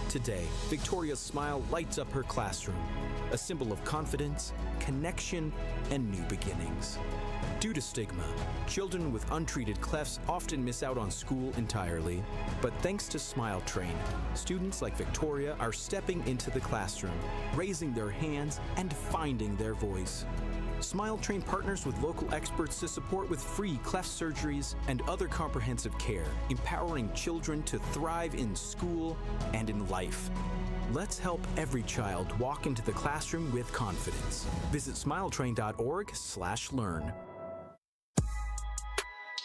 Today, Victoria's smile lights up her classroom, a symbol of confidence, connection, and new beginnings. Due to stigma, children with untreated clefts often miss out on school entirely. But thanks to Smile Train, students like Victoria are stepping into the classroom, raising their hands, and finding their voice. Smile Train partners with local experts to support with free cleft surgeries and other comprehensive care, empowering children to thrive in school and in life. Let's help every child walk into the classroom with confidence. Visit smiletrain.org/learn.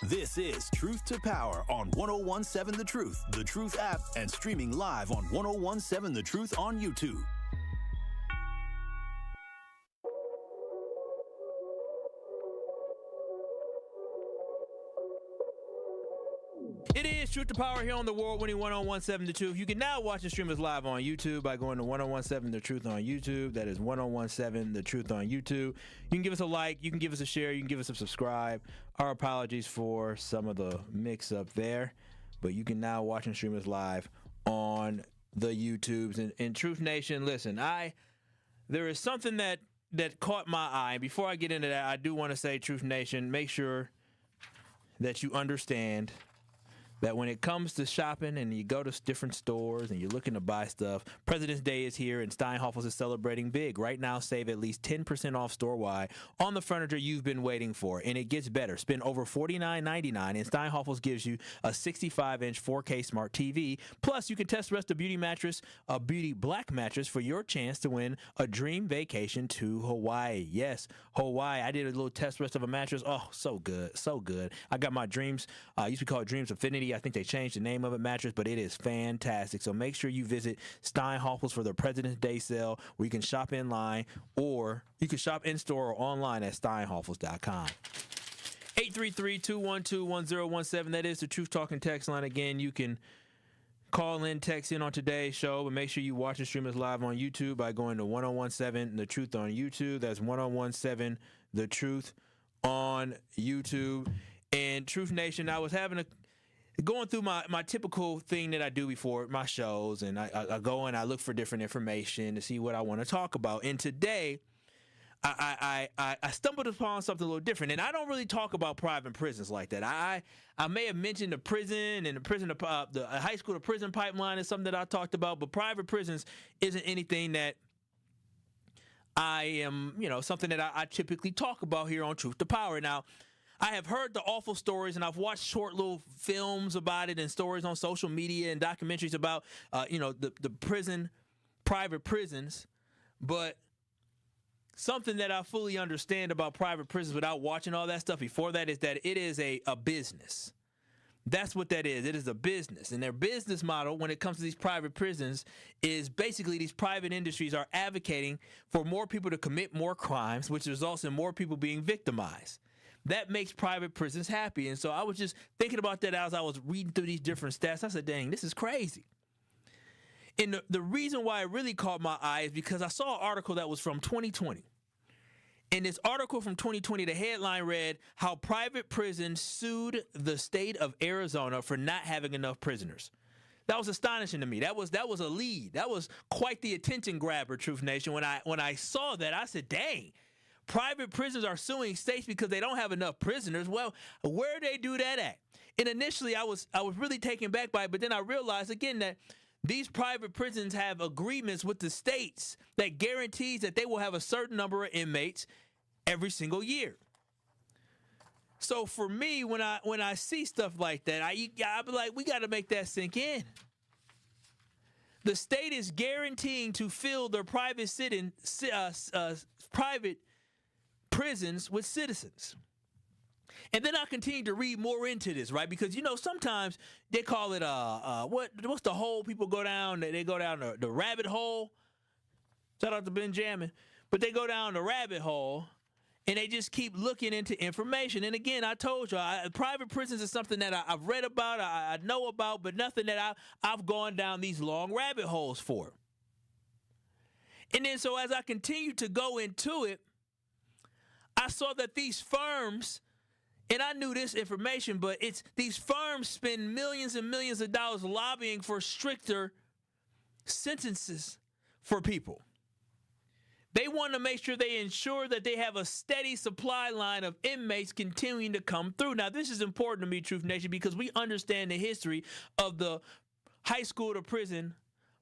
This is Truth to Power on 1017 The Truth app, and streaming live on 1017 The Truth on YouTube. It is Truth to Power here on the award-winning 1017 The Truth. You can now watch and stream us live on YouTube by going to 1017 The Truth on YouTube. That is 1017 The Truth on YouTube. You can give us a like, you can give us a share, you can give us a subscribe. Our apologies for some of the mix-up there, but you can now watch and stream us live on the YouTubes. And Truth Nation, listen, there is something that caught my eye. Before I get into that, I do want to say, Truth Nation, make sure that you understand that when it comes to shopping and you go to different stores and you're looking to buy stuff, President's Day is here and Steinhoffels is celebrating big. Right now, save at least 10% off store-wide on the furniture you've been waiting for. And it gets better. Spend over $49.99 and Steinhoffels gives you a 65-inch 4K smart TV. Plus, you can test rest a beauty mattress, a beauty black mattress, for your chance to win a dream vacation to Hawaii. Yes, Hawaii. I did a little test rest of a mattress. Oh, so good. So good. I got my Dreams, used to call it Dreams Affinity. I think they changed the name of it, mattress, but it is fantastic. So make sure you visit Steinhoffels for their President's Day sale, where you can shop in line, or you can shop in store or online at steinhoffels.com. 833-212-1017. That is the Truth Talking text line. Again, you can call in, text in on today's show, but make sure you watch and stream us live on YouTube by going to 1017 The Truth on YouTube. That's 1017 The Truth on YouTube. And Truth Nation, I was going through my typical thing that I do before my shows, and I go and I look for different information to see what I want to talk about. And today, I stumbled upon something a little different. And I don't really talk about private prisons like that. I may have mentioned the prison and the high school to prison pipeline is something that I talked about, but private prisons isn't anything that I am, something that I typically talk about here on Truth to Power. Now, I have heard the awful stories, and I've watched short little films about it and stories on social media and documentaries about, the private prisons. But something that I fully understand about private prisons without watching all that stuff before that is that it is a business. That's what that is. It is a business. And their business model when it comes to these private prisons is basically these private industries are advocating for more people to commit more crimes, which results in more people being victimized. That makes private prisons happy. And so I was just thinking about that as I was reading through these different stats. I said, dang, this is crazy. And the reason why it really caught my eye is because I saw an article that was from 2020. In this article from 2020, the headline read, "How Private Prisons Sued the State of Arizona for Not Having Enough Prisoners." That was astonishing to me. That was a lead. That was quite the attention grabber, Truth Nation. When I saw that, I said, dang. Private prisons are suing states because they don't have enough prisoners. Well, where do they do that at? And initially, I was really taken back by it, but then I realized again that these private prisons have agreements with the states that guarantees that they will have a certain number of inmates every single year. So for me, when I see stuff like that, I be like, we got to make that sink in. The state is guaranteeing to fill their private prisons with citizens. And then I continue to read more into this, right? Because, sometimes they call it, what's the hole people go down? They go down the rabbit hole. Shout out to Benjamin. But they go down the rabbit hole and they just keep looking into information. And again, I told you, private prisons is something that I've read about, I know about, but nothing that I've gone down these long rabbit holes for. And then so as I continue to go into it, I saw that these firms, and I knew this information, but these firms spend millions and millions of dollars lobbying for stricter sentences for people. They want to make sure they ensure that they have a steady supply line of inmates continuing to come through. Now, this is important to me, Truth Nation, because we understand the history of the high school to prison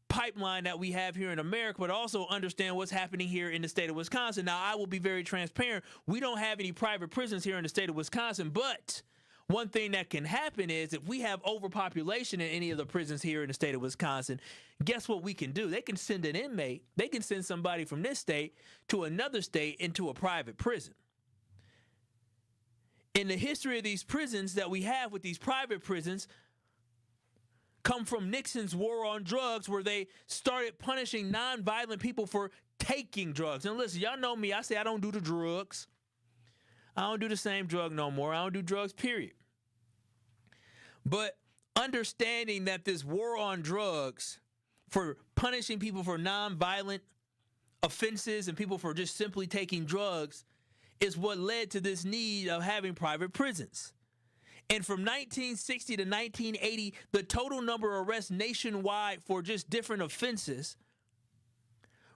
pipeline that we have here in America, but also understand what's happening here in the state of Wisconsin. Now, I will be very transparent. We don't have any private prisons here in the state of Wisconsin, but one thing that can happen is if we have overpopulation in any of the prisons here in the state of Wisconsin, guess what we can do? They can send an inmate, they can send somebody from this state to another state into a private prison. In the history of these prisons that we have with these private prisons come from Nixon's war on drugs, where they started punishing nonviolent people for taking drugs. And listen, y'all know me. I say I don't do the drugs. I don't do the same drug no more. I don't do drugs, period. But understanding that this war on drugs for punishing people for nonviolent offenses and people for just simply taking drugs is what led to this need of having private prisons. And from 1960 to 1980, the total number of arrests nationwide for just different offenses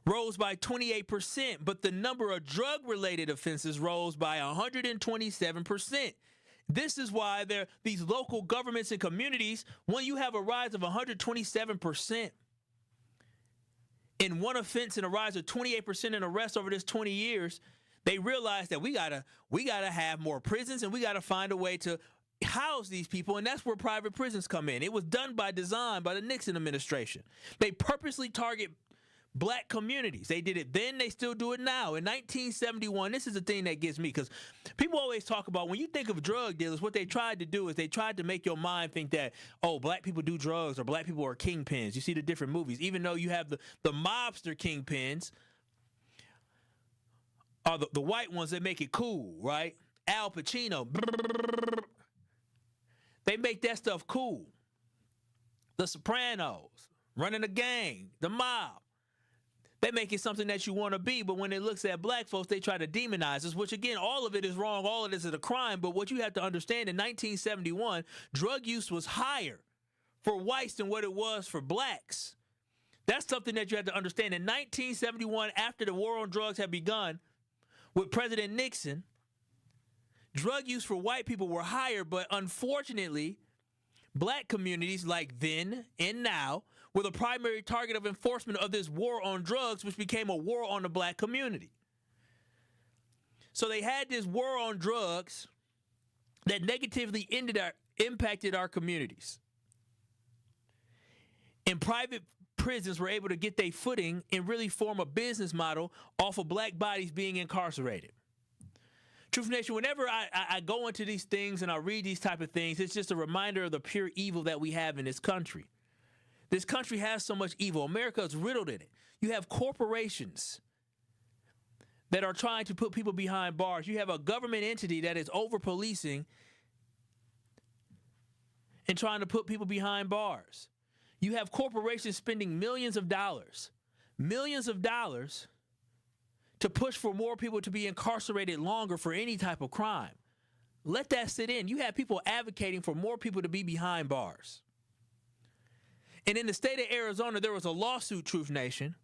rose by 28%, but the number of drug-related offenses rose by 127%. This is why these local governments and communities, when you have a rise of 127% in one offense and a rise of 28% in arrests over this 20 years, they realize that we gotta have more prisons and we gotta find a way to house these people, and that's where private prisons come in. It was done by design by the Nixon administration. They purposely target black communities. They did it then, they still do it now. In 1971, this is the thing that gets me, because people always talk about, when you think of drug dealers, what they tried to do is they tried to make your mind think that, oh, black people do drugs or black people are kingpins. You see the different movies, even though you have the mobster kingpins are the white ones that make it cool, right? Al Pacino. They make that stuff cool. The Sopranos, running a gang, the mob. They make it something that you want to be, but when it looks at black folks, they try to demonize us, which again, all of it is wrong. All of this is a crime. But what you have to understand, in 1971, drug use was higher for whites than what it was for blacks. That's something that you have to understand. In 1971, after the war on drugs had begun with President Nixon, drug use for white people were higher, but unfortunately, black communities like then and now were the primary target of enforcement of this war on drugs, which became a war on the black community. So they had this war on drugs that negatively impacted our communities. And private prisons were able to get their footing and really form a business model off of black bodies being incarcerated. Truth Nation, whenever I go into these things and I read these type of things, it's just a reminder of the pure evil that we have in this country. This country has so much evil. America is riddled in it. You have corporations that are trying to put people behind bars. You have a government entity that is over-policing and trying to put people behind bars. You have corporations spending millions of dollars to push for more people to be incarcerated longer for any type of crime. Let that sit in. You have people advocating for more people to be behind bars. And in the state of Arizona, there was a lawsuit, Truth Nation,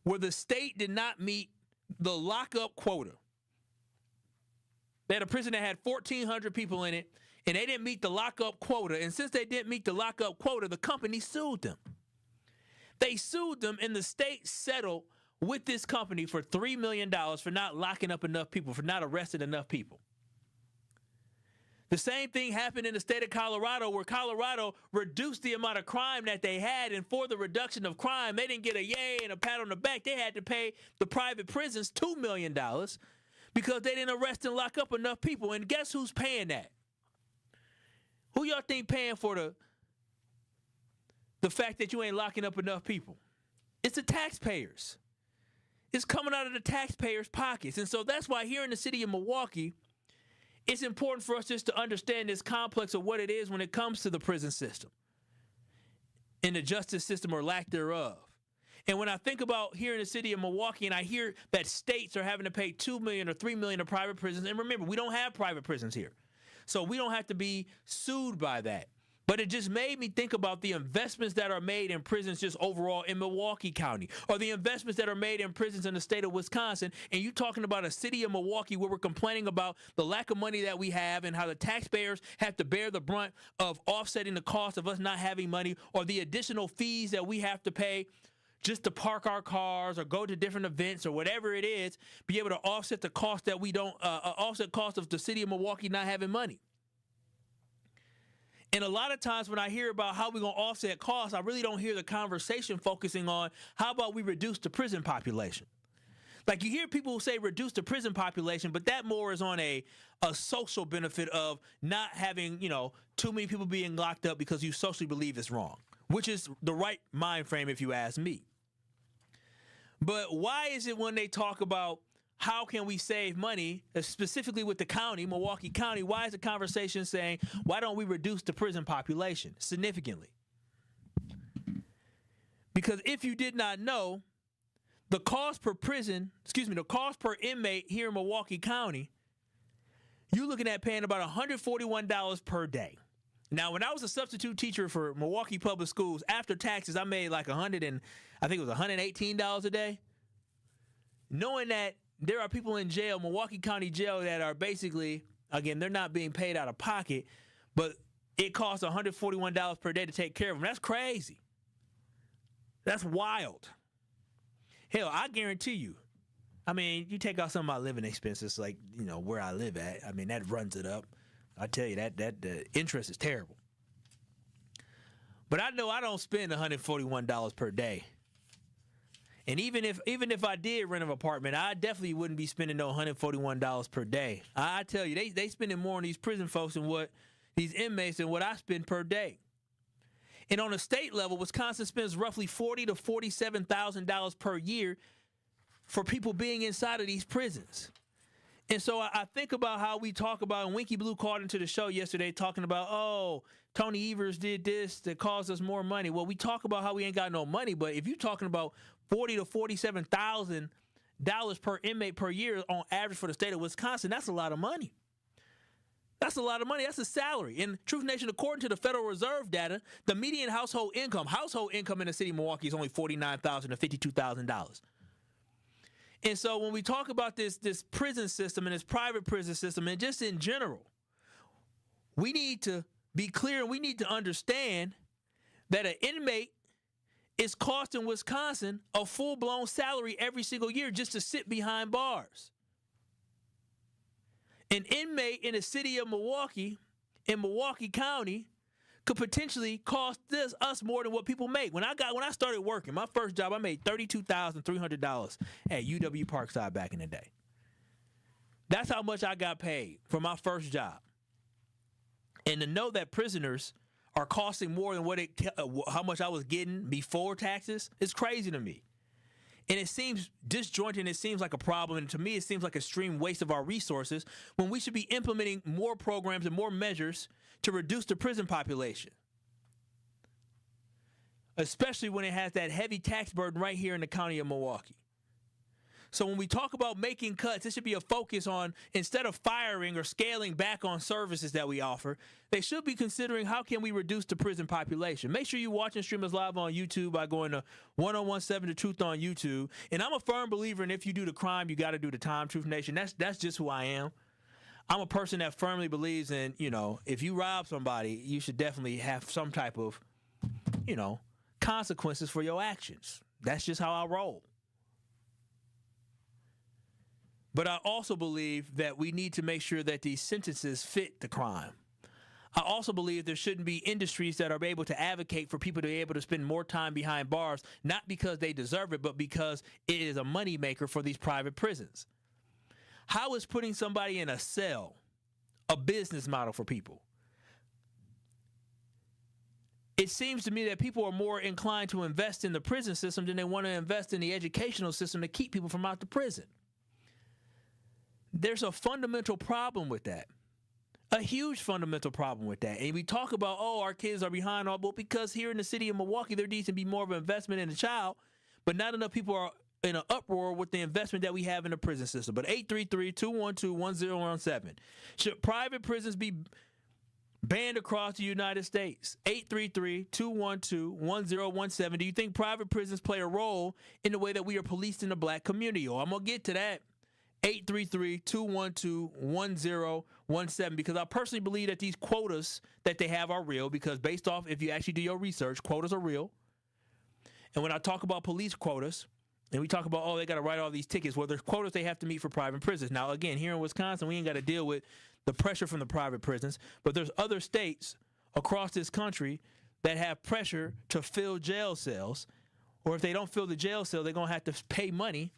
where the state did not meet the lockup quota. They had a prison that had 1,400 people in it, and they didn't meet the lockup quota. And since they didn't meet the lockup quota, the company sued them. They sued them, and the state settled with this company for $3 million for not locking up enough people, for not arresting enough people. The same thing happened in the state of Colorado, where Colorado reduced the amount of crime that they had, and for the reduction of crime, they didn't get a yay and a pat on the back. They had to pay the private prisons $2 million because they didn't arrest and lock up enough people. And guess who's paying that? Who y'all think paying for the fact that you ain't locking up enough people? It's the taxpayers. It's coming out of the taxpayers' pockets. And so that's why here in the city of Milwaukee, it's important for us just to understand this complex of what it is when it comes to the prison system and the justice system or lack thereof. And when I think about here in the city of Milwaukee and I hear that states are having to pay $2 million or $3 million to private prisons, and remember, we don't have private prisons here. So we don't have to be sued by that. But it just made me think about the investments that are made in prisons just overall in Milwaukee County, or the investments that are made in prisons in the state of Wisconsin. And you talking about a city of Milwaukee where we're complaining about the lack of money that we have and how the taxpayers have to bear the brunt of offsetting the cost of us not having money, or the additional fees that we have to pay just to park our cars or go to different events or whatever it is, be able to offset the cost that we don't, offset cost of the city of Milwaukee not having money. And a lot of times when I hear about how we're going to offset costs, I really don't hear the conversation focusing on how about we reduce the prison population. Like, you hear people who say reduce the prison population, but that more is on a social benefit of not having, too many people being locked up because you socially believe it's wrong, which is the right mind frame if you ask me. But why is it when they talk about how can we save money, specifically with the county, Milwaukee County, why is the conversation saying, why don't we reduce the prison population significantly? Because if you did not know, the cost per inmate here in Milwaukee County, you're looking at paying about $141 per day. Now, when I was a substitute teacher for Milwaukee Public Schools, after taxes, I made like $118 a day. Knowing that there are people in jail, Milwaukee County Jail, that are basically, again, they're not being paid out of pocket, but it costs $141 per day to take care of them. That's crazy. That's wild. Hell, I guarantee you, you take out some of my living expenses, like, where I live at, that runs it up. I tell you, that the interest is terrible. But I know I don't spend $141 per day. And even if I did rent an apartment, I definitely wouldn't be spending no $141 per day. I tell you, they spending more on these prison folks and these inmates than what I spend per day. And on a state level, Wisconsin spends roughly $40,000 to $47,000 per year for people being inside of these prisons. And so I think about how we talk about, and Winky Blue called into the show yesterday talking about, Tony Evers did this that caused us more money. Well, we talk about how we ain't got no money, but if you're talking about $40,000 to $47,000 per inmate per year on average for the state of Wisconsin, that's a lot of money. That's a lot of money. That's a salary. In Truth Nation, according to the Federal Reserve data, the median household income in the city of Milwaukee is only $49,000 to $52,000. And so when we talk about this prison system and this private prison system, and just in general, we need to be clear and we need to understand that an inmate is costing Wisconsin a full-blown salary every single year just to sit behind bars. An inmate in the city of Milwaukee, in Milwaukee County, could potentially cost us more than what people make. When I started working, my first job, I made $32,300 at UW Parkside back in the day. That's how much I got paid for my first job. And to know that prisoners are costing more than how much I was getting before taxes is crazy to me. And it seems disjointed, and it seems like a problem, and to me it seems like a extreme waste of our resources when we should be implementing more programs and more measures to reduce the prison population, especially when it has that heavy tax burden right here in the county of Milwaukee. So when we talk about making cuts, it should be a focus on, instead of firing or scaling back on services that we offer, they should be considering how can we reduce the prison population. Make sure you watch and stream us live on YouTube by going to 1017 The Truth on YouTube. And I'm a firm believer in, if you do the crime, you got to do the time, Truth Nation. That's just who I am. I'm a person that firmly believes in, if you rob somebody, you should definitely have some type of, consequences for your actions. That's just how I roll. But I also believe that we need to make sure that these sentences fit the crime. I also believe there shouldn't be industries that are able to advocate for people to be able to spend more time behind bars, not because they deserve it, but because it is a moneymaker for these private prisons. How is putting somebody in a cell a business model for people? It seems to me that people are more inclined to invest in the prison system than they want to invest in the educational system to keep people from out the prison. There's a fundamental problem with that, a huge fundamental problem with that. And we talk about, our kids are behind all, well, because here in the city of Milwaukee, there needs to be more of an investment in the child, but not enough people are in an uproar with the investment that we have in the prison system. But 833-212-1017. Should private prisons be banned across the United States. 833-212-1017. Do you think private prisons play a role in the way that we are policed in the black community? I'm going to get to that. 833-212-1017, because I personally believe that these quotas that they have are real, because based off, if you actually do your research, quotas are real. And when I talk about police quotas, and we talk about, they got to write all these tickets, well, there's quotas they have to meet for private prisons. Now, again, here in Wisconsin, we ain't got to deal with the pressure from the private prisons, but there's other states across this country that have pressure to fill jail cells, or if they don't fill the jail cell, they're going to have to pay money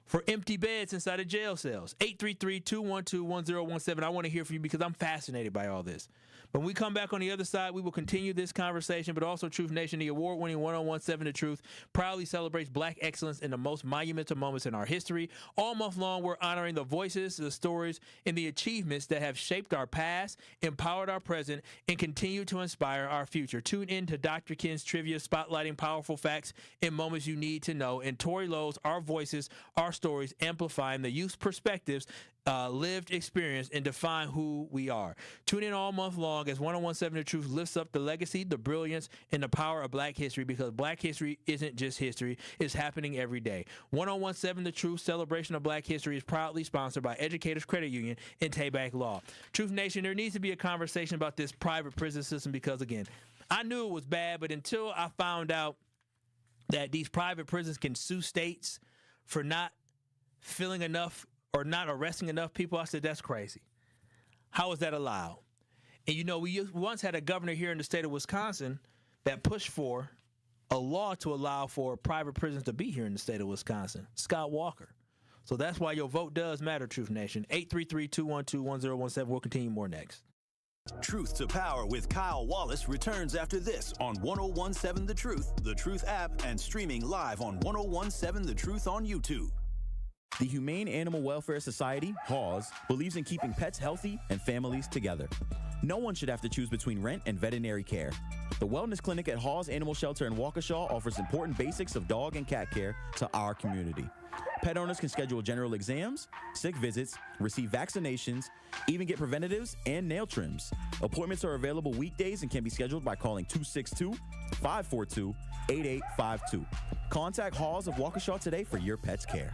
for empty beds inside of jail cells. 833-212-1017. I want to hear from you because I'm fascinated by all this. When we come back on the other side, we will continue this conversation, but also Truth Nation, the award-winning 1017 The Truth, proudly celebrates black excellence in the most monumental moments in our history. All month long, we're honoring the voices, the stories, and the achievements that have shaped our past, empowered our present, and continue to inspire our future. Tune in to Dr. Ken's Trivia, spotlighting powerful facts and moments you need to know, and Tori Lowe's Our Voices, Our Stories, amplifying the youth's perspectives, lived experience, and define who we are. Tune in all month long as 1017 The Truth lifts up the legacy, the brilliance, and the power of black history, because black history isn't just history, it's happening every day. 1017 The Truth celebration of black history is proudly sponsored by Educators Credit Union and Tayback Law. Truth Nation, there needs to be a conversation about this private prison system, because again, I knew it was bad, but until I found out that these private prisons can sue states for not filling enough or not arresting enough people, I said, that's crazy. How is that allowed? And we once had a governor here in the state of Wisconsin that pushed for a law to allow for private prisons to be here in the state of Wisconsin, Scott Walker. So that's why your vote does matter, Truth Nation. 833-212-1017. We'll continue more next. Truth to Power with Kyle Wallace returns after this on 1017 The Truth app, and streaming live on 1017 The Truth on YouTube. The Humane Animal Welfare Society, HAWS, believes in keeping pets healthy and families together. No one should have to choose between rent and veterinary care. The Wellness Clinic at Hawes Animal Shelter in Waukesha offers important basics of dog and cat care to our community. Pet owners can schedule general exams, sick visits, receive vaccinations, even get preventatives and nail trims. Appointments are available weekdays and can be scheduled by calling 262-542-8852. Contact Hawes of Waukesha today for your pet's care.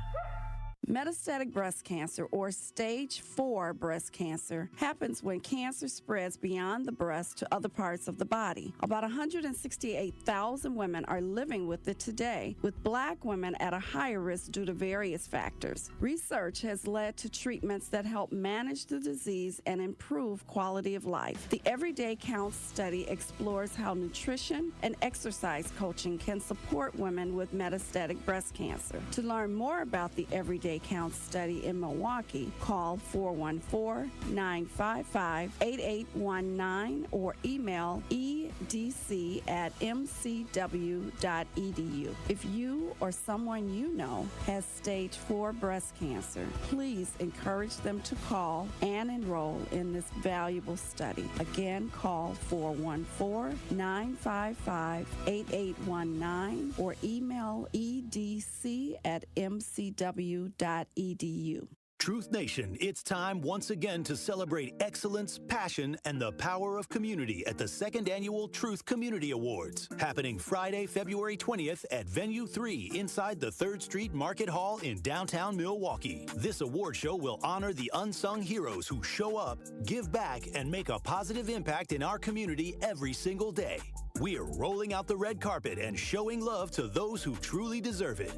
Metastatic breast cancer, or stage 4 breast cancer, happens when cancer spreads beyond the breast to other parts of the body. About 168,000 women are living with it today, with black women at a higher risk due to various factors. Research has led to treatments that help manage the disease and improve quality of life. The Everyday Counts study explores how nutrition and exercise coaching can support women with metastatic breast cancer. To learn more about the Everyday Counts study in Milwaukee, call 414-955-8819 or email edc@mcw.edu. If you or someone you know has stage 4 breast cancer, please encourage them to call and enroll in this valuable study. Again, call 414-955-8819 or email edc@mcw.edu. Truth Nation, it's time once again to celebrate excellence, passion, and the power of community at the 2nd Annual Truth Community Awards, happening Friday, February 20th at Venue 3 inside the 3rd Street Market Hall in downtown Milwaukee. This award show will honor the unsung heroes who show up, give back, and make a positive impact in our community every single day. We are rolling out the red carpet and showing love to those who truly deserve it.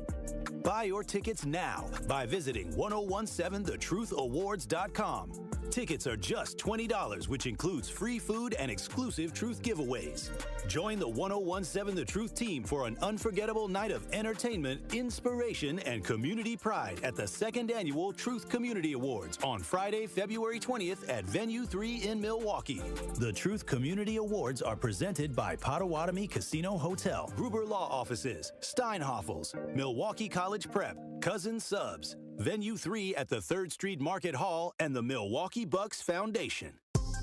Buy your tickets now by visiting 1017thetruthAwards.com. Tickets are just $20, which includes free food and exclusive Truth giveaways. Join the 1017 The Truth team for an unforgettable night of entertainment, inspiration, and community pride at the 2nd Annual Truth Community Awards on Friday, February 20th at Venue 3 in Milwaukee. The Truth Community Awards are presented by Potawatomi Casino Hotel, Gruber Law Offices, Steinhoffels, Milwaukee College Prep, Cousin Subs, Venue 3 at the 3rd Street Market Hall, and the Milwaukee Bucks Foundation.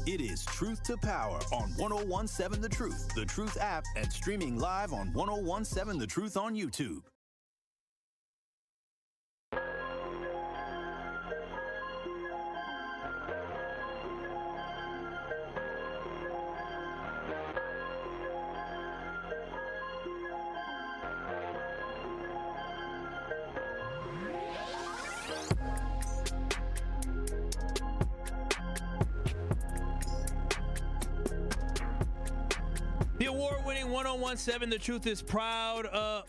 It is Truth to Power on 1017 The Truth app, and streaming live on 1017 The Truth on YouTube. Winning 101.7. The Truth is proud.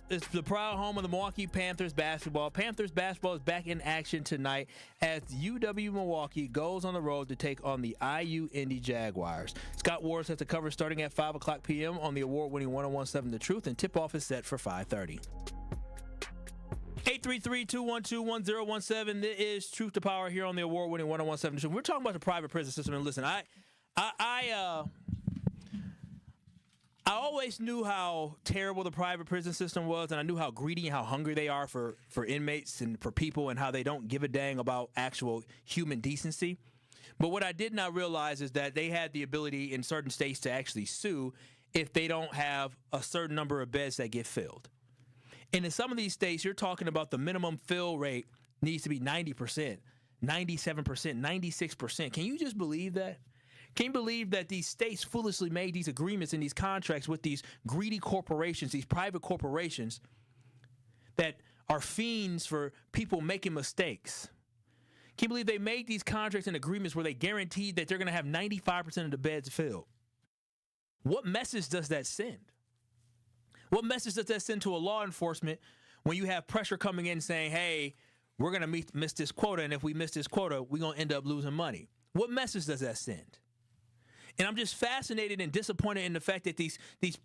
It's the proud home of the Milwaukee Panthers basketball. Panthers basketball is back in action tonight as UW Milwaukee goes on the road to take on the IU Indy Jaguars. Scott Wars has the cover starting at 5 o'clock p.m. on the award-winning 101.7 The Truth, and tip-off is set for 5:30. 833-212-1017. This is Truth to Power here on the award-winning 101.7 The Truth. We're talking about the private prison system, and listen, I always knew how terrible the private prison system was, and I knew how greedy and how hungry they are for inmates and for people, and how they don't give a dang about actual human decency. But what I did not realize is that they had the ability in certain states to actually sue if they don't have a certain number of beds that get filled. And in some of these states, you're talking about the minimum fill rate needs to be 90%, 97%, 96%. Can you just believe that? Can you believe that these states foolishly made these agreements and these contracts with these greedy corporations, these private corporations that are fiends for people making mistakes? Can you believe they made these contracts and agreements where they guaranteed that they're going to have 95% of the beds filled? What message does that send? What message does that send to a law enforcement when you have pressure coming in saying, hey, we're going to miss this quota, and if we miss this quota, we're going to end up losing money? What message does that send? And I'm just fascinated and disappointed in the fact that these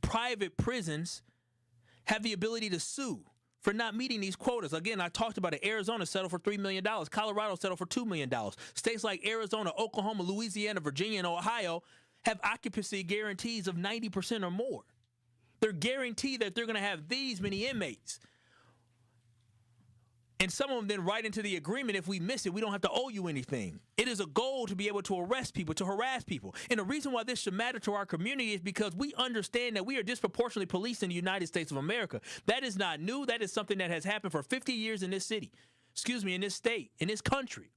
private prisons have the ability to sue for not meeting these quotas. Again, I talked about it. Arizona settled for $3 million. Colorado settled for $2 million. States like Arizona, Oklahoma, Louisiana, Virginia, and Ohio have occupancy guarantees of 90% or more. They're guaranteed that they're going to have these many inmates. And some of them then write into the agreement, if we miss it, we don't have to owe you anything. It is a goal to be able to arrest people, to harass people. And the reason why this should matter to our community is because we understand that we are disproportionately policed in the United States of America. That is not new. That is something that has happened for 50 years in this city. In this state, in this country.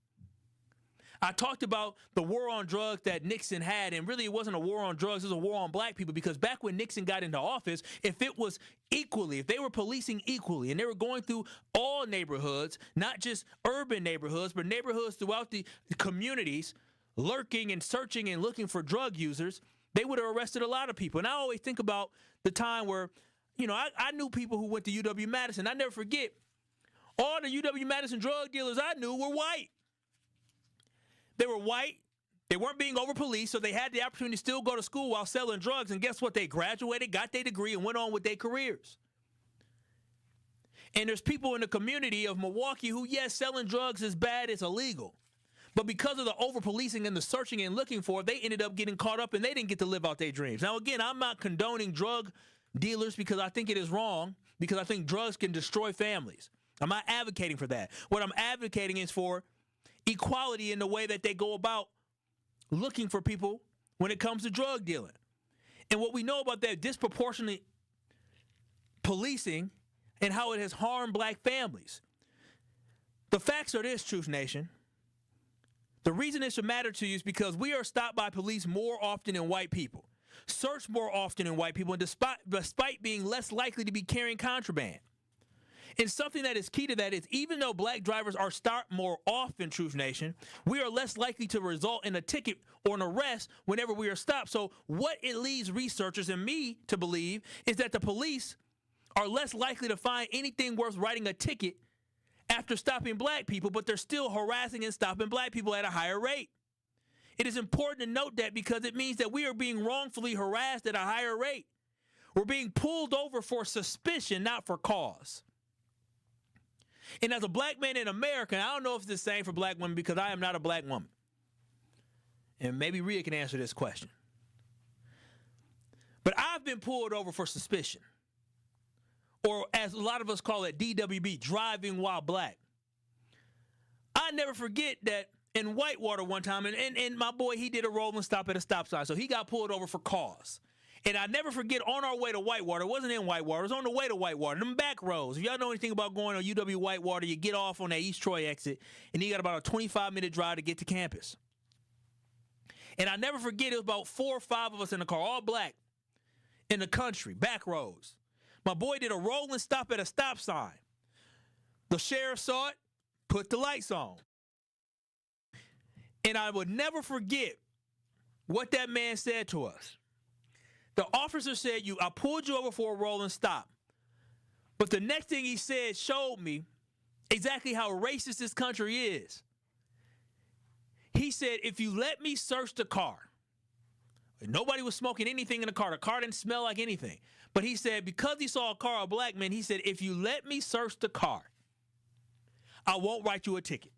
I talked about the war on drugs that Nixon had, and really it wasn't a war on drugs, it was a war on black people, because back when Nixon got into office, if it was equally, if they were policing equally, and they were going through all neighborhoods, not just urban neighborhoods, but neighborhoods throughout the communities, lurking and searching and looking for drug users, they would have arrested a lot of people. And I always think about the time where, I knew people who went to UW-Madison. I never forget, all the UW-Madison drug dealers I knew were white. They were white. They weren't being over-policed, so they had the opportunity to still go to school while selling drugs. And guess what? They graduated, got their degree, and went on with their careers. And there's people in the community of Milwaukee who, yes, selling drugs is bad, it's illegal. But because of the over-policing and the searching and looking for it, they ended up getting caught up, and they didn't get to live out their dreams. Now, again, I'm not condoning drug dealers because I think it is wrong, because I think drugs can destroy families. I'm not advocating for that. What I'm advocating is for equality in the way that they go about looking for people when it comes to drug dealing. And what we know about that disproportionate policing and how it has harmed black families. The facts are this, Truth Nation. The reason it should matter to you is because we are stopped by police more often than white people, searched more often than white people, and despite being less likely to be carrying contraband. And something that is key to that is, even though black drivers are stopped more often, Truth Nation, we are less likely to result in a ticket or an arrest whenever we are stopped. So what it leads researchers and me to believe is that the police are less likely to find anything worth writing a ticket after stopping black people, but they're still harassing and stopping black people at a higher rate. It is important to note that, because it means that we are being wrongfully harassed at a higher rate. We're being pulled over for suspicion, not for cause. And as a black man in America, I don't know if it's the same for black women, because I am not a black woman. And maybe Rhea can answer this question. But I've been pulled over for suspicion. Or as a lot of us call it, DWB, driving while black. I never forget that in Whitewater one time, and my boy, he did a rolling stop at a stop sign. So he got pulled over for cause. And I never forget, on our way to Whitewater, it wasn't in Whitewater, it was on the way to Whitewater, them back roads. If y'all know anything about going on UW Whitewater, you get off on that East Troy exit, and you got about a 25-minute drive to get to campus. And I never forget, it was about 4 or 5 of us in the car, all black, in the country, back roads. My boy did a rolling stop at a stop sign. The sheriff saw it, put the lights on. And I would never forget what that man said to us. The officer said, I pulled you over for a rolling stop. But the next thing he said showed me exactly how racist this country is. He said, if you let me search the car, nobody was smoking anything in the car didn't smell like anything. But he said, because he saw a car of black men, he said, if you let me search the car, I won't write you a ticket.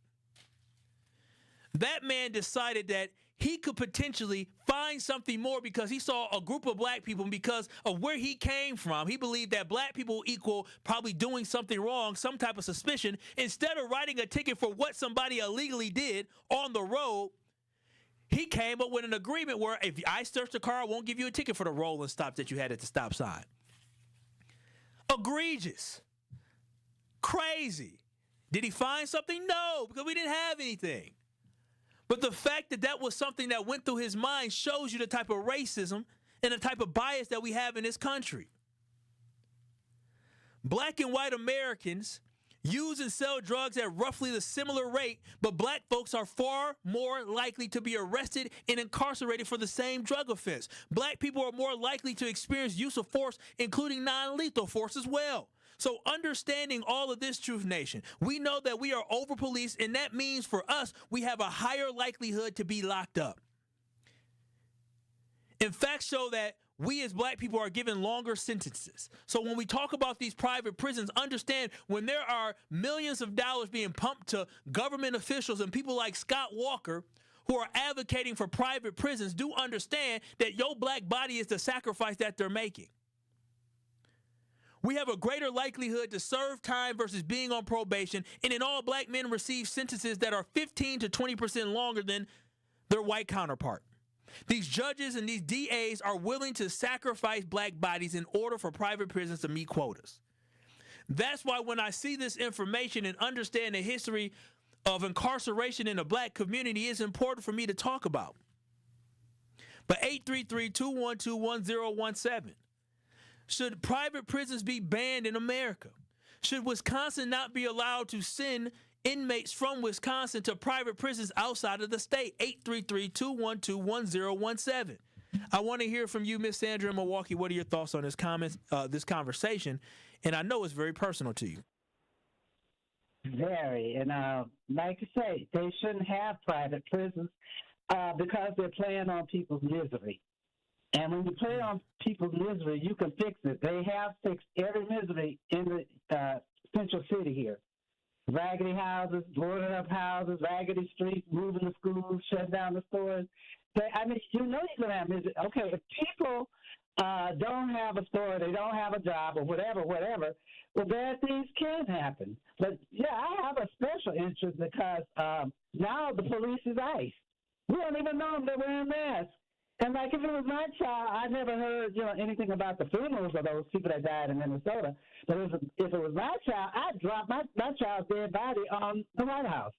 That man decided that he could potentially find something more because he saw a group of black people, and because of where he came from, he believed that black people equal probably doing something wrong, some type of suspicion. Instead of writing a ticket for what somebody illegally did on the road, he came up with an agreement where if I search the car, I won't give you a ticket for the rolling stop that you had at the stop sign. Egregious. Crazy. Did he find something? No, because we didn't have anything. But the fact that that was something that went through his mind shows you the type of racism and the type of bias that we have in this country. Black and white Americans use and sell drugs at roughly the similar rate, but black folks are far more likely to be arrested and incarcerated for the same drug offense. Black people are more likely to experience use of force, including non-lethal force as well. So understanding all of this, Truth Nation, we know that we are over-policed, and that means for us, we have a higher likelihood to be locked up. And facts show that we as black people are given longer sentences. So when we talk about these private prisons, understand when there are millions of dollars being pumped to government officials and people like Scott Walker who are advocating for private prisons, do understand that your black body is the sacrifice that they're making. We have a greater likelihood to serve time versus being on probation, and then all black men receive sentences that are 15 to 20% longer than their white counterpart. These judges and these DAs are willing to sacrifice black bodies in order for private prisons to meet quotas. That's why when I see this information and understand the history of incarceration in the black community, it's important for me to talk about. But 833-212-1017. Should private prisons be banned in America? Should Wisconsin not be allowed to send inmates from Wisconsin to private prisons outside of the state? 833-212-1017. I want to hear from you, Miss Sandra in Milwaukee. What are your thoughts on this conversation? And I know it's very personal to you. Very. And like I say, they shouldn't have private prisons because they're playing on people's misery. And when you play on people's misery, you can fix it. They have fixed every misery in the central city here. Raggedy houses, boarded up houses, raggedy streets, moving the schools, shutting down the stores. You know you're going to have misery. Okay, if people don't have a store, they don't have a job or whatever, well, bad things can happen. But, yeah, I have a special interest because now the police is ICE. We don't even know if they're wearing masks. And like if it was my child, I never heard anything about the funerals of those people that died in Minnesota. But if it was my child, I'd drop my child's dead body on the White House.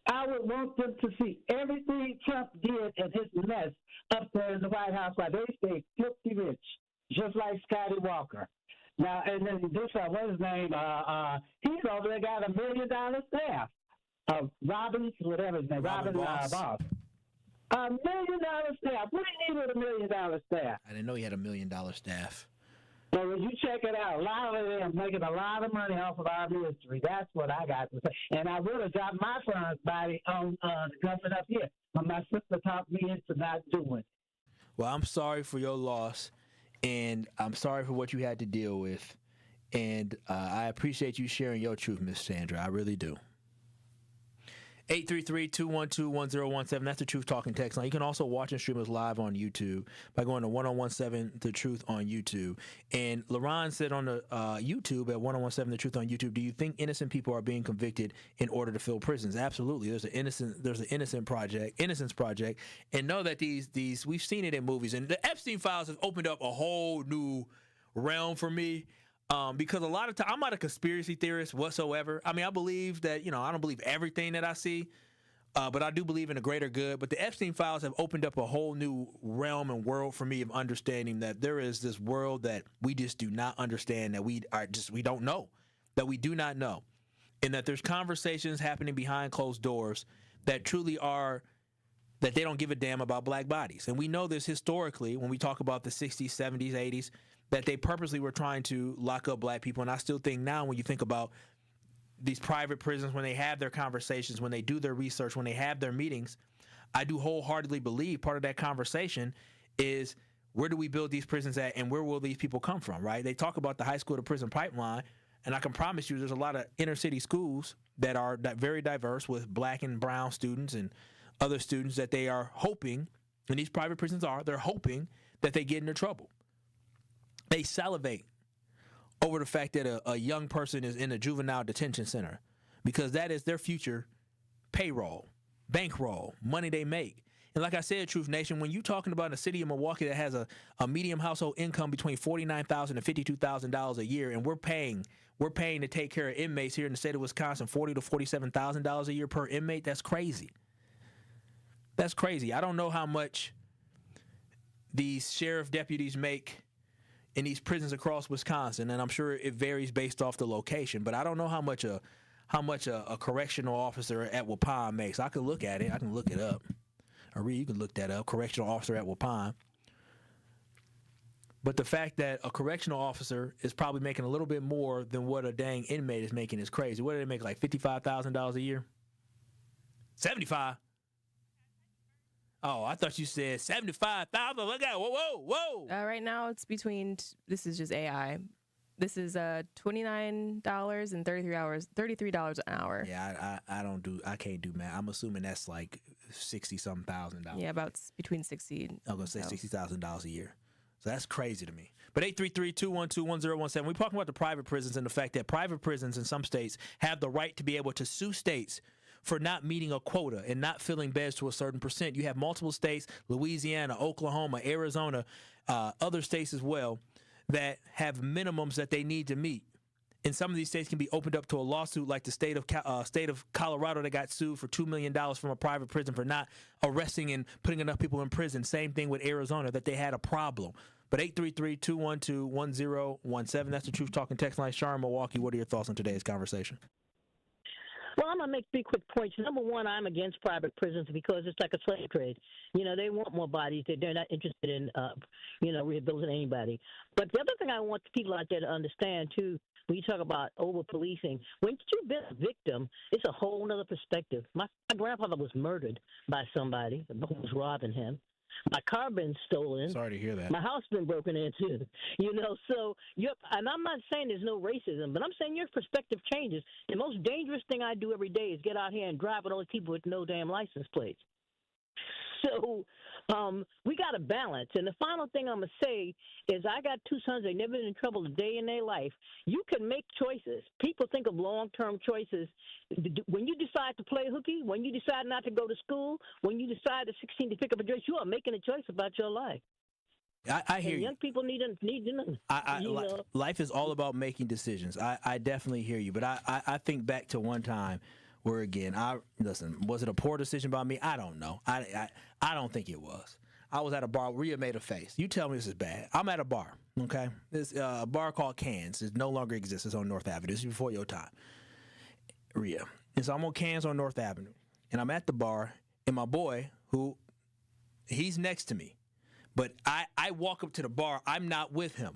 I would want them to see everything Trump did and his mess up there in the White House while they stay filthy rich, just like Scotty Walker. Now, and then this, what's his name? He's over there got $1 million staff. Robbins, whatever his name, Robin Boss. $1 million staff. What do you need with $1 million staff? I didn't know he had $1 million staff. So when you check it out, a lot of them making a lot of money off of our ministry. That's what I got to say. And I would have dropped my son's body on the government up here, but my sister talked me into not doing it. Well, I'm sorry for your loss, and I'm sorry for what you had to deal with. And I appreciate you sharing your truth, Miss Sandra. I really do. 833-212-1017. That's the Truth Talking text line. You can also watch and stream us live on YouTube by going to 1017 The Truth on YouTube. And LaRon said on the YouTube at 1017 The Truth on YouTube, do you think innocent people are being convicted in order to fill prisons? Absolutely. There's an innocence project, and know that these we've seen it in movies. And the Epstein files have opened up a whole new realm for me. Because a lot of times I'm not a conspiracy theorist whatsoever. I mean, I believe that, I don't believe everything that I see, but I do believe in a greater good. But the Epstein files have opened up a whole new realm and world for me of understanding that there is this world that we just do not understand, that we don't know, that we do not know. And that there's conversations happening behind closed doors that truly are that they don't give a damn about black bodies. And we know this historically when we talk about the 60s, 70s, 80s, that they purposely were trying to lock up black people. And I still think now when you think about these private prisons, when they have their conversations, when they do their research, when they have their meetings, I do wholeheartedly believe part of that conversation is where do we build these prisons at and where will these people come from, right? They talk about the high school to prison pipeline, and I can promise you there's a lot of inner city schools that are very diverse with black and brown students and other students that they are hoping, and these private prisons they're hoping that they get into trouble. They salivate over the fact that a young person is in a juvenile detention center because that is their future payroll, bankroll, money they make. And like I said, Truth Nation, when you're talking about a city of Milwaukee that has a medium household income between $49,000 and $52,000 a year, and we're paying to take care of inmates here in the state of Wisconsin $40,000 to $47,000 a year per inmate, that's crazy. That's crazy. I don't know how much these sheriff deputies make in these prisons across Wisconsin, and I'm sure it varies based off the location, but I don't know how much a correctional officer at Waupun makes. I could look at it. I can look it up. Or Rhea, you can look that up. Correctional officer at Waupun. But the fact that a correctional officer is probably making a little bit more than what a dang inmate is making is crazy. What do they make, like $55,000 a year? 75. Oh, I thought you said 75,000. Look at whoa. Right now it's between. This is just AI. This is $29 and $33 an hour. Yeah, I can't do math. I'm assuming that's like $60-something thousand. Yeah, about between 60. I'm gonna say $60,000 a year. So that's crazy to me. But 833-212-1017. We're talking about the private prisons and the fact that private prisons in some states have the right to be able to sue states for not meeting a quota and not filling beds to a certain percent. You have multiple states, Louisiana, Oklahoma, Arizona, other states as well, that have minimums that they need to meet. And some of these states can be opened up to a lawsuit, like the state of Colorado that got sued for $2 million from a private prison for not arresting and putting enough people in prison. Same thing with Arizona, that they had a problem. But 833-212-1017, that's the Truth Talking text line. Sharon, Milwaukee, what are your thoughts on today's conversation? Well, I'm going to make 3 quick points. Number one, I'm against private prisons because it's like a slave trade. They want more bodies. They're not interested in, rehabilitating anybody. But the other thing I want people out there to understand, too, when you talk about over-policing, when you've been a victim, it's a whole other perspective. My grandfather was murdered by somebody who was robbing him. My car been stolen. Sorry to hear that. My house been broken into. So and I'm not saying there's no racism, but I'm saying your perspective changes. The most dangerous thing I do every day is get out here and drive with all these people with no damn license plates. So we got to balance. And the final thing I'm going to say is I got 2 sons. They never been in trouble a day in their life. You can make choices. People think of long-term choices. When you decide to play hooky, when you decide not to go to school, when you decide at 16 to pick up a dress, you are making a choice about your life. I hear you. Young people need to know. Life is all about making decisions. I definitely hear you. But I think back to one time where, again, was it a poor decision by me? I don't know. I don't think it was. I was at a bar. Rhea made a face. You tell me this is bad. I'm at a bar, okay? This a bar called Cans. It no longer exists. It's on North Avenue. This is before your time, Rhea. And so I'm on Cans on North Avenue. And I'm at the bar, and my boy, he's next to me. But I walk up to the bar. I'm not with him.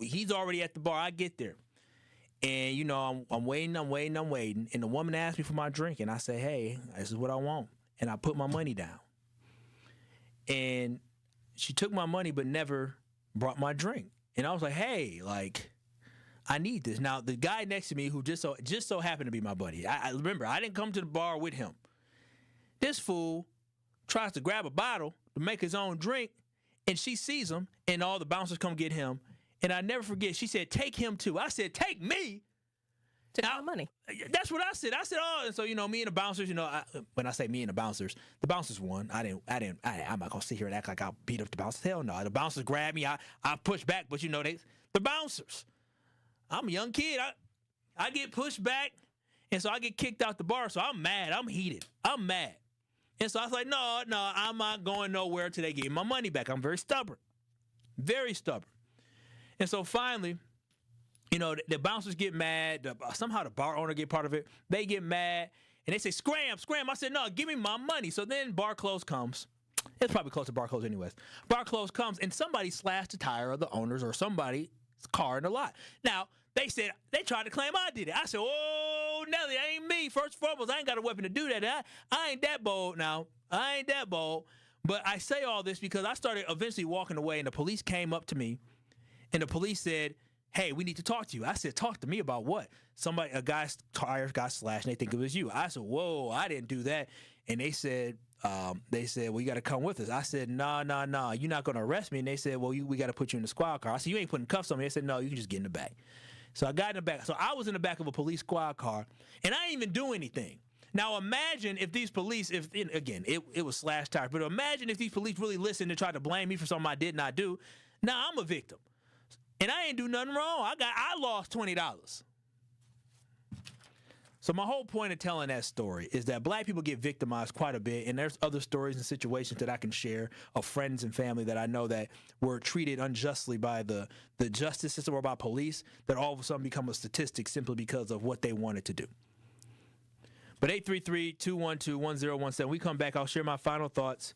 He's already at the bar. I get there. And, I'm waiting. And the woman asked me for my drink. And I say, hey, this is what I want. And I put my money down. And she took my money but never brought my drink. And I was like, hey, I need this. Now, the guy next to me who just so happened to be my buddy, I remember, I didn't come to the bar with him. This fool tries to grab a bottle to make his own drink, and she sees him, and all the bouncers come get him. And I never forget, she said, take him too. I said, take me? Take my money. That's what I said. I said, oh, and so, me and the bouncers, when I say me and the bouncers won. I'm not going to sit here and act like I'll beat up the bouncers. Hell no. The bouncers grabbed me. I pushed back, but the bouncers. I'm a young kid. I get pushed back, and so I get kicked out the bar. So I'm mad. I'm heated. I'm mad. And so I was like, no, I'm not going nowhere till they give me my money back. I'm very stubborn. Very stubborn. And so finally, the bouncers get mad. Somehow the bar owner get part of it. They get mad. And they say, scram. I said, no, give me my money. So then bar close comes. It's probably close to bar close anyways. Bar close comes, and somebody slashed the tire of the owners or somebody's car in the lot. Now, they tried to claim I did it. I said, oh, Nelly, I ain't me. First and foremost, I ain't got a weapon to do that. I ain't that bold now. I ain't that bold. But I say all this because I started eventually walking away, and the police came up to me, and the police said, hey, we need to talk to you. I said, talk to me about what? A guy's tires got slashed, and they think it was you. I said, whoa, I didn't do that. And they said, well, you got to come with us. I said, nah, you're not going to arrest me. And they said, well, we got to put you in the squad car. I said, you ain't putting cuffs on me. They said, no, you can just get in the back. So I got in the back. So I was in the back of a police squad car, and I didn't even do anything. Now imagine if these police, it was slashed tires, but imagine if these police really listened and tried to blame me for something I did not do. Now I'm a victim, and I ain't do nothing wrong. I lost $20. So my whole point of telling that story is that black people get victimized quite a bit, and there's other stories and situations that I can share of friends and family that I know that were treated unjustly by the justice system or by police that all of a sudden become a statistic simply because of what they wanted to do. But 833-212-1017, we come back, I'll share my final thoughts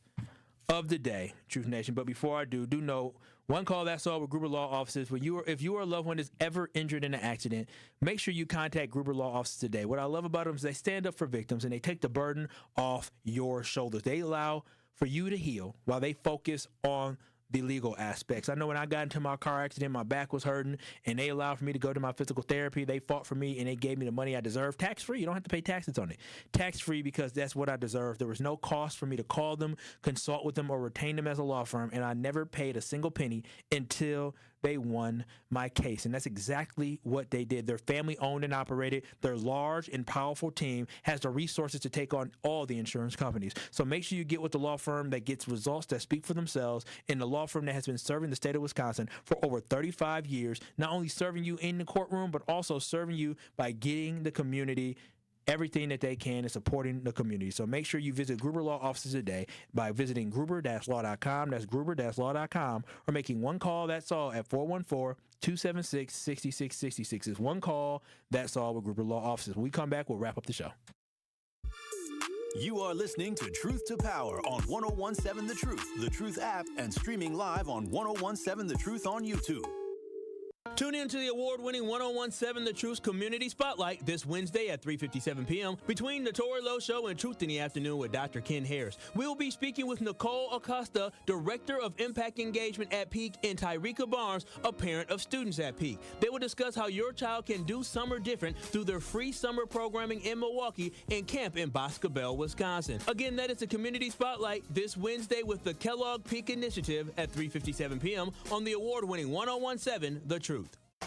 of the day, Truth Nation. But before I do know, one call, that's all, with Gruber Law Offices. If you or a loved one is ever injured in an accident, make sure you contact Gruber Law Offices today. What I love about them is they stand up for victims and they take the burden off your shoulders. They allow for you to heal while they focus on the legal aspects. I know when I got into my car accident, my back was hurting, and they allowed for me to go to my physical therapy. They fought for me, and they gave me the money I deserved. Tax-free. You don't have to pay taxes on it. Tax-free because that's what I deserve. There was no cost for me to call them, consult with them, or retain them as a law firm, and I never paid a single penny until they won my case. And that's exactly what they did. They're family owned and operated. Their large and powerful team has the resources to take on all the insurance companies. So make sure you get with the law firm that gets results that speak for themselves, and the law firm that has been serving the state of Wisconsin for over 35 years, not only serving you in the courtroom, but also serving you by getting the community everything that they can and supporting the community. So make sure you visit Gruber Law Offices today by visiting gruber-law.com. That's gruber-law.com, or making one call, that's all, at 414-276-6666. It's one call, that's all, with Gruber Law Offices. When we come back, we'll wrap up the show. You are listening to Truth to Power on 101.7 The Truth app, and streaming live on 101.7 The Truth on YouTube. Tune in to the award-winning 101.7 The Truth Community Spotlight this Wednesday at 3:57 p.m. between the Tori Lowe Show and Truth in the Afternoon with Dr. Ken Harris. We'll be speaking with Nicole Acosta, Director of Impact Engagement at Peak, and Tyreka Barnes, a parent of students at Peak. They will discuss how your child can do summer different through their free summer programming in Milwaukee and camp in Boscobel, Wisconsin. Again, that is the Community Spotlight this Wednesday with the Kellogg Peak Initiative at 3:57 p.m. on the award-winning 101.7 The Truth.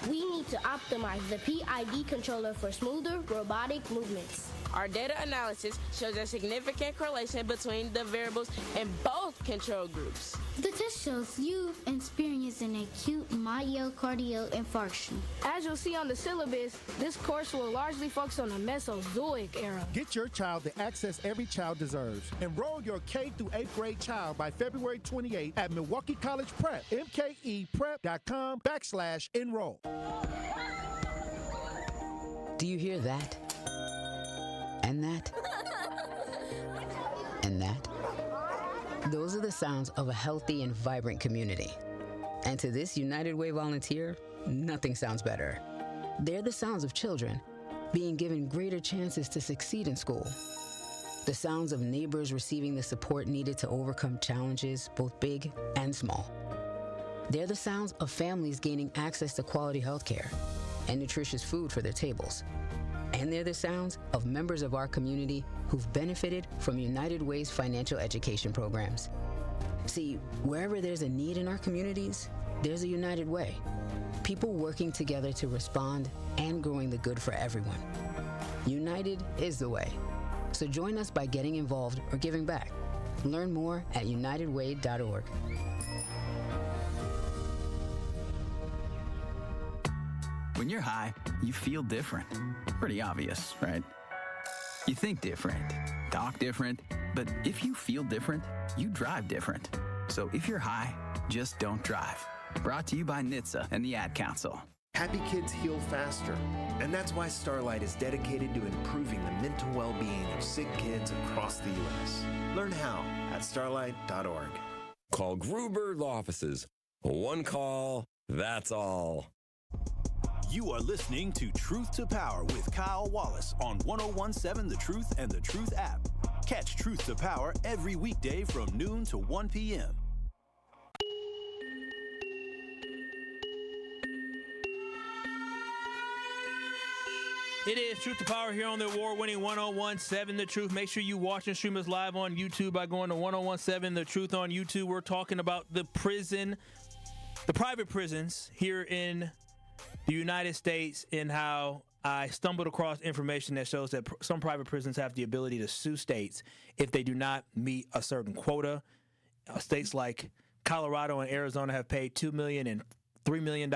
We need to optimize the PID controller for smoother robotic movements. Our data analysis shows a significant correlation between the variables in both control groups. The test shows you've experienced an acute myocardial infarction. As you'll see on the syllabus, this course will largely focus on the Mesozoic era. Get your child the access every child deserves. Enroll your K through 8th grade child by February 28 at Milwaukee College Prep, mkeprep.com/enroll. Do you hear that? And that? And that? Those are the sounds of a healthy and vibrant community. And to this United Way volunteer, nothing sounds better. They're the sounds of children being given greater chances to succeed in school. The sounds of neighbors receiving the support needed to overcome challenges, both big and small. They're the sounds of families gaining access to quality health care and nutritious food for their tables. And they're the sounds of members of our community who've benefited from United Way's financial education programs. See, wherever there's a need in our communities, there's a United Way. People working together to respond and growing the good for everyone. United is the way. So join us by getting involved or giving back. Learn more at unitedway.org. When you're high, you feel different. Pretty obvious, right? You think different, talk different, but if you feel different, you drive different. So if you're high, just don't drive. Brought to you by NHTSA and the Ad Council. Happy kids heal faster, and that's why Starlight is dedicated to improving the mental well-being of sick kids across the U.S. Learn how at starlight.org. Call Gruber Law Offices. One call, that's all. You are listening to Truth to Power with Kyle Wallace on 1017 The Truth and The Truth app. Catch Truth to Power every weekday from noon to 1 p.m. It is Truth to Power here on the award-winning 1017 The Truth. Make sure you watch and stream us live on YouTube by going to 1017 The Truth on YouTube. We're talking about the private prisons here in the United States, and how I stumbled across information that shows that some private prisons have the ability to sue states if they do not meet a certain quota. States like Colorado and Arizona have paid $2 million and $3 million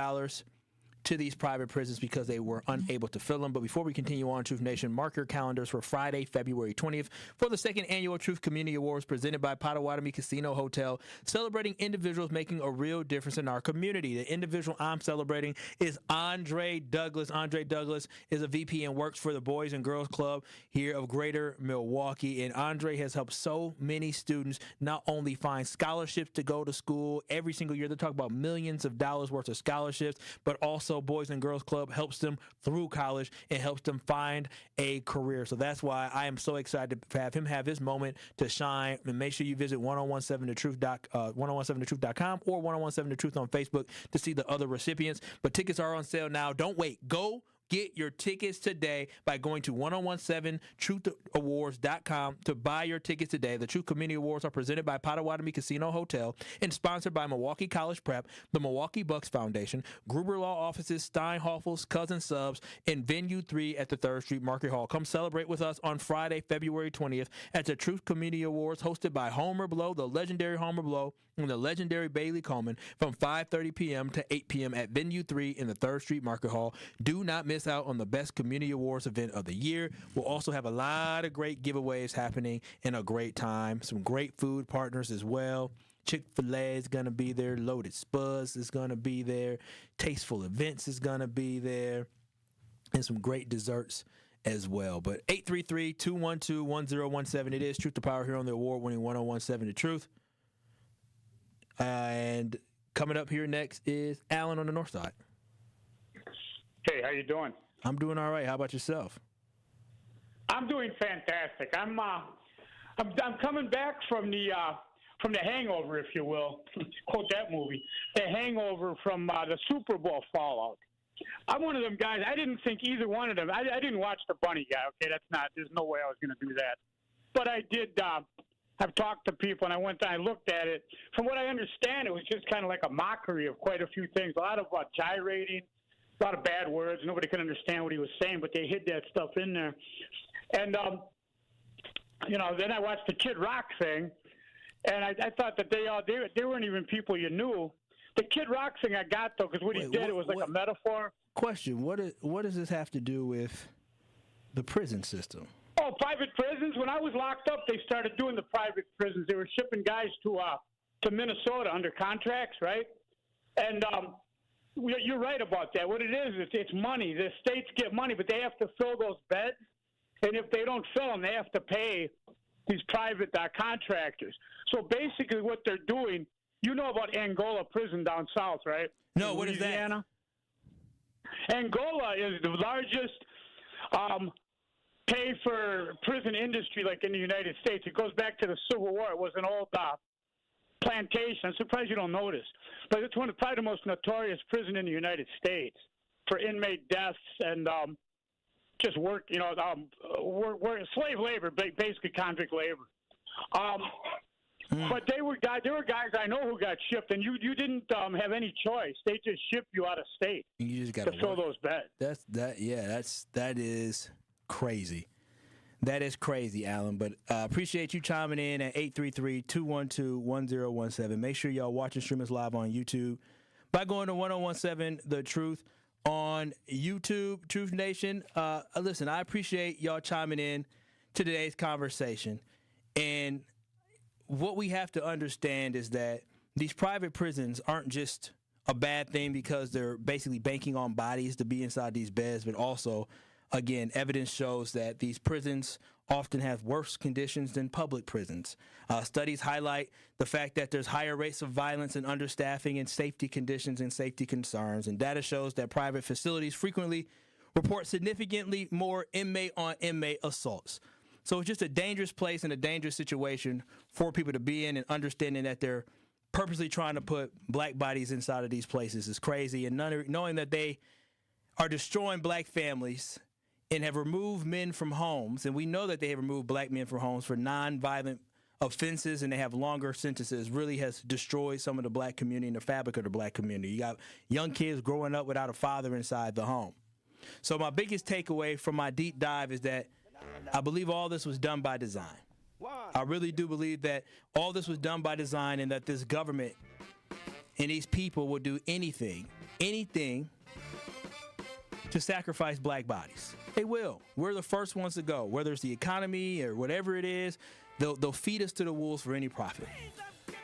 to these private prisons because they were unable to fill them. But before we continue on, Truth Nation, mark your calendars for Friday, February 20th for the second annual Truth Community Awards presented by Potawatomi Casino Hotel, celebrating individuals making a real difference in our community. The individual I'm celebrating is Andre Douglas. Andre Douglas is a VP and works for the Boys and Girls Club here of Greater Milwaukee. And Andre has helped so many students not only find scholarships to go to school every single year, they talk about millions of dollars worth of scholarships, but also Boys and Girls Club helps them through college and helps them find a career. So that's why I am so excited to have him have his moment to shine. And make sure you visit 1017thetruth.com or 1017thetruth on Facebook to see the other recipients. But tickets are on sale now. Don't wait. Go get your tickets today by going to 1017truthawards.com to buy your tickets today. The Truth Community Awards are presented by Potawatomi Casino Hotel and sponsored by Milwaukee College Prep, the Milwaukee Bucks Foundation, Gruber Law Offices, Steinhoffels, Cousin Subs, and Venue 3 at the 3rd Street Market Hall. Come celebrate with us on Friday, February 20th at the Truth Community Awards hosted by Homer Blow, the legendary Homer Blow, and the legendary Bailey Coleman from 5:30 p.m. to 8 p.m. at Venue 3 in the 3rd Street Market Hall. Do not miss out on the best community awards event of the year. We'll also have a lot of great giveaways happening and a great time. Some great food partners as well. Chick-fil-A is going to be there. Loaded Spuds is going to be there. Tasteful Events is going to be there. And some great desserts as well. But 833-212-1017. It is Truth to Power here on the award-winning 1017 The Truth. And coming up here next is Alan on the north side. Hey, how you doing? I'm doing all right. How about yourself? I'm doing fantastic. I'm coming back from the hangover, if you will. Quote that movie. The hangover from the Super Bowl fallout. I'm one of them guys. I didn't think either one of them. I didn't watch the bunny guy. Okay, there's no way I was going to do that. But I did. I've talked to people, and I looked at it. From what I understand, it was just kind of like a mockery of quite a few things. A lot of gyrating, a lot of bad words. Nobody could understand what he was saying, but they hid that stuff in there. And, then I watched the Kid Rock thing, and I thought that they weren't even people you knew. The Kid Rock thing I got, though, because what he did, it was like a metaphor. Question, what does this have to do with the prison system? Oh, private prisons. When I was locked up, they started doing the private prisons. They were shipping guys to Minnesota under contracts, right? And you're right about that. What it is, it's money. The states get money, but they have to fill those beds. And if they don't fill them, they have to pay these private contractors. So basically what they're doing, you know about Angola prison down south, right? No, what is that? Angola is the largest pay for prison industry like in the United States. It goes back to the Civil War. It was an old plantation. I'm surprised you don't notice. But it's probably the most notorious prison in the United States for inmate deaths and just work, slave labor, basically convict labor. But there were guys I know who got shipped, and you didn't have any choice. They just shipped you out of state. You just got to fill those beds. That is crazy. That is crazy, Alan. But appreciate you chiming in at 833-212-1017. Make sure y'all watch and stream us live on YouTube by going to 1017 The Truth on YouTube. Truth Nation, listen, I appreciate y'all chiming in to today's conversation. And what we have to understand is that these private prisons aren't just a bad thing because they're basically banking on bodies to be inside these beds, but also, again, evidence shows that these prisons often have worse conditions than public prisons. Studies highlight the fact that there's higher rates of violence and understaffing and safety conditions and safety concerns, and data shows that private facilities frequently report significantly more inmate-on-inmate assaults. So it's just a dangerous place and a dangerous situation for people to be in, and understanding that they're purposely trying to put black bodies inside of these places is crazy. And knowing that they are destroying black families and have removed men from homes, and we know that they have removed black men from homes for non-violent offenses, and they have longer sentences, really has destroyed some of the black community and the fabric of the black community. You got young kids growing up without a father inside the home. So my biggest takeaway from my deep dive is that I believe all this was done by design. I really do believe that all this was done by design, and that this government and these people will do anything to sacrifice black bodies. They will. We're the first ones to go. Whether it's the economy or whatever it is, they'll feed us to the wolves for any profit.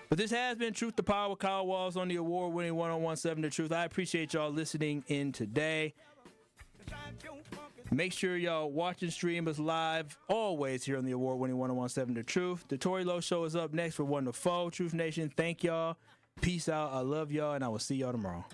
But this has been Truth to Power with Kyle Walls on the award-winning 1017 The Truth. I appreciate y'all listening in today. Make sure y'all watch and stream us live always here on the award-winning 1017 The Truth. The Tory Lowe Show is up next for 1 to 4. Truth Nation, thank y'all. Peace out. I love y'all, and I will see y'all tomorrow.